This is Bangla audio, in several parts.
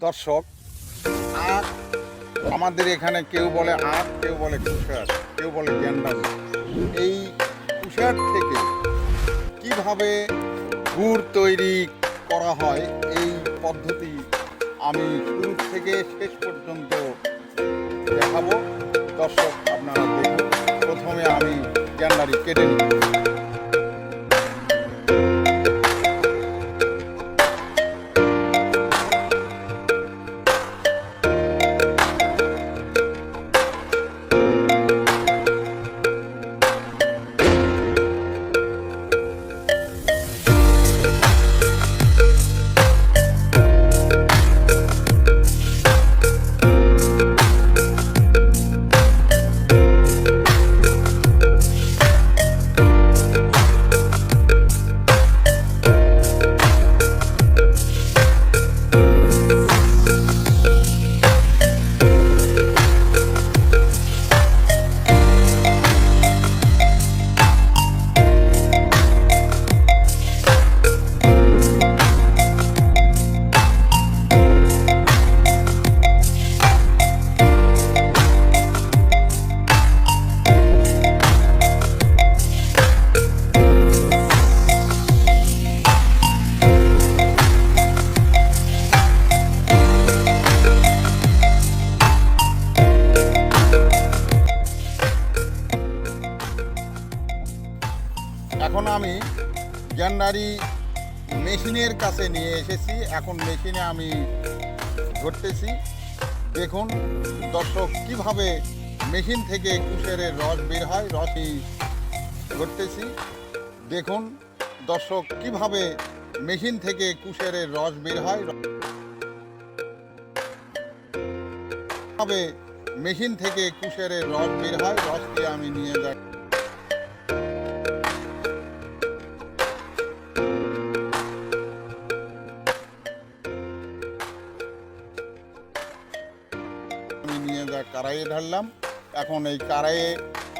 দর্শক, আখ আমাদের এখানে কেউ বলে আখ, কেউ বলে কুশার, কেউ বলে গ্যান্ডারি। এই কুশার থেকে কিভাবে গুড় তৈরি করা হয় এই পদ্ধতি আমি শুরু থেকে শেষ পর্যন্ত দেখাবো। দর্শক, আপনারা দেখুন। প্রথমে আমি গ্যান্ডারি কেটে নিই। এখন আমি গ্যান্ডারি মেশিনের কাছে নিয়ে এসেছি। এখন মেশিনে আমি ঘটতেছি। দেখুন দর্শক, কিভাবে মেশিন থেকে কুশেরের রস বের হয়। রসই ঘটতেছি। দেখুন দর্শক, কিভাবে মেশিন থেকে কুশেরের রস বের হয়। কিভাবে মেশিন থেকে কুশেরের রস বের হয়। রসটি আমি নিয়ে যাই। নিয়ে যা কড়াইয়ে ঢাললাম। এখন এই কড়াইয়ে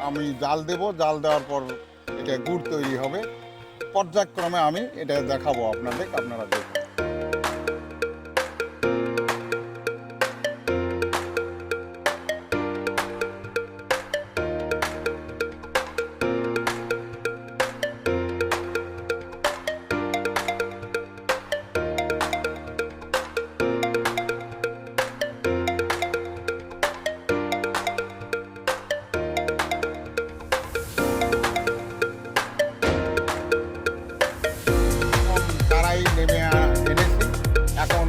আমি জাল দেব। জাল দেওয়ার পর এটা গুড় তৈরি হবে। পর্যায়ক্রমে আমি এটা দেখাবো আপনাদের, আপনারা দেখুন। নেমে এনেছি। এখন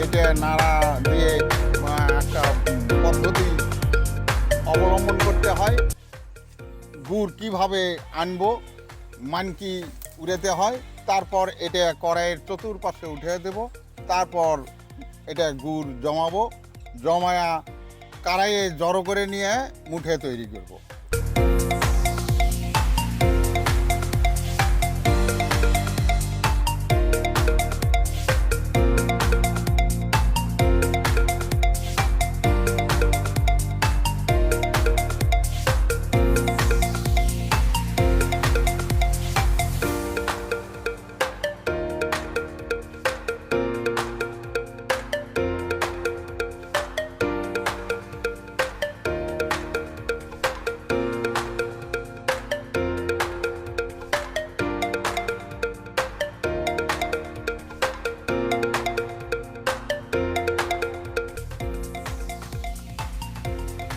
এটা নাড়া দিয়ে একটা পদ্ধতি অবলম্বন করতে হয়। গুড় কিভাবে আনবো, মানকি উড়াতে হয়। তারপর এটা কড়াইয়ের চতুর্পাশে উঠিয়ে দেব। তারপর এটা গুড় জমাবো। জমায়া কড়াইয়ে জড়ো করে নিয়ে মুঠে তৈরি করব।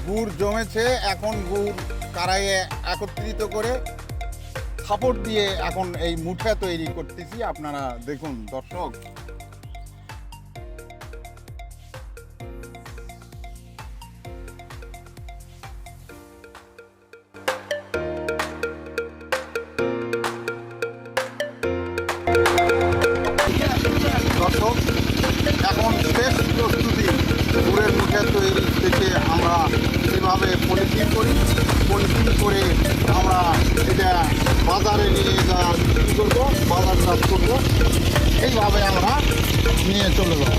গুড় জমেছে। এখন গুড় কড়াইয়ে একত্রিত করে খাপড় দিয়ে এখন এই মুঠা তৈরি করতেছি। আপনারা দেখুন দর্শক। দর্শক, এখন শেষ প্রস্তুতি গুড়ের মুঠা তৈরি থেকে আমরা কীভাবে পলিথিন করি। পলিথিন করে আমরা এটা বাজারে নিয়ে যা বিক্রি করবো, বাজারজাত করবো। এইভাবে আমরা নিয়ে চলে যাব।